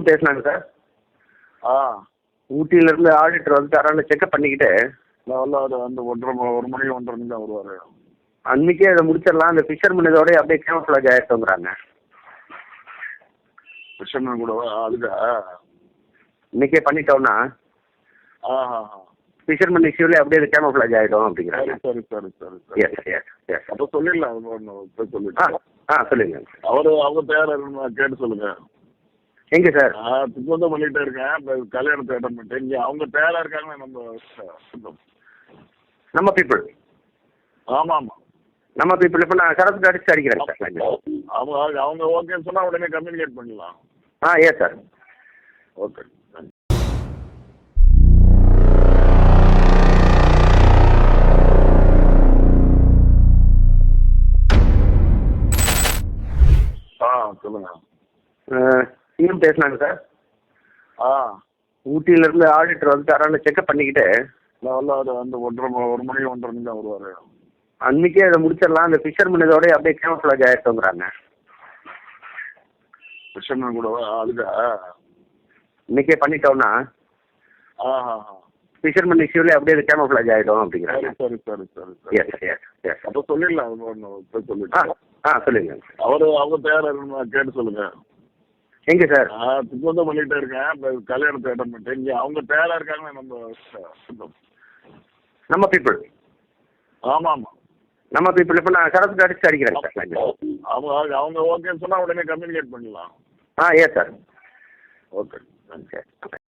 CM பேசினாங்க sir. ஆ ஊட்டியிலேருந்து auditor வந்து தரான்னு checkup பண்ணிக்கிட்டு அவர் அந்த 1 மணி 1:30 தான் வருவார். அன்றைக்கே அதை முடிச்சிடலாம், அந்த ஃபிஷர்மேன் இதோட அப்படியே கேமஃப்ளாஜ் ஆகிட்டோங்கிறாங்க. ஃபிஷர்மேன் கூட அதுக்கா இன்றைக்கே பண்ணிட்டோம்னா ஃபிஷர்மேன் இஷ்யூலே அப்படியே அது கேமஃப்ளாஜ் ஆகிடும் அப்படிங்கிறாங்க. சரி சரி சரி சரி எஸ் எஸ் எஸ். அப்போ சொல்லிடலாம் போய் சொல்லிட்டு சொல்லுங்க. அவங்க தயாராக கேட்டு சொல்லுங்க. எங்கே சார்? திக்வந்தம் பண்ணிகிட்டே இருக்கேன். இப்போ கல்யாணத்தை அட்டன் பண்ணிட்டேன். இங்கே அவங்க தயாராக இருக்காங்க. நம்ம பீப்புள். ஆமாம் ஆமாம் நம்ம பீப்புள். இப்போ நான் சரத்து அடிச்சு அடிக்கிறேன் சார். அவங்க ஓகேன்னு சொன்னால் உடனே கம்யூனிகேட் பண்ணலாம். Yes sir. ஓகே. சொல்லுங்க. சிஎம் பேசினாங்க சார். ஊட்டியிலேருந்து ஆடிட்டர் வந்து தரான்னு செக்அப் பண்ணிக்கிட்டு அவர் அந்த 1 மணி 1:30 தான் வருவார். அன்றைக்கே அதை முடிச்சிடலாம், அந்த ஃபிஷர்மேன் இதோட அப்படியே கேமஃப்ளாஜ் ஆகிட்டோங்கிறாங்க. ஃபிஷர்மேன் கூட அதுக்கா இன்றைக்கே பண்ணிட்டோம்னா ஃபிஷர்மேன் இஷ்யூலே அப்படியே அது கேமஃப்ளாஜ் ஆகிடும் அப்படிங்கிறாங்க. சரி சரி சரி சரி எஸ் எஸ் எஸ். அப்போ சொல்லிடலாம் போய் சொல்லிட்டு சொல்லுங்க. அவங்க தயாராக கேட்டு சொல்லுங்க. எங்கே சார்? திக்வந்தம் பண்ணிகிட்டே இருக்கேன். இப்போ கல்யாணத்தை அட்டன் பண்ணிட்டேன். இங்கே அவங்க தயாராக இருக்காங்க. நம்ம பீப்புள். ஆமாம் ஆமாம் நம்ம பீப்புள். இப்போ நான் சரத்து அடிச்சு அடிக்கிறேன் சார். அவங்க ஓகேன்னு சொன்னால் உடனே கம்யூனிகேட் பண்ணலாம். Yes sir. ஓகே. சரி.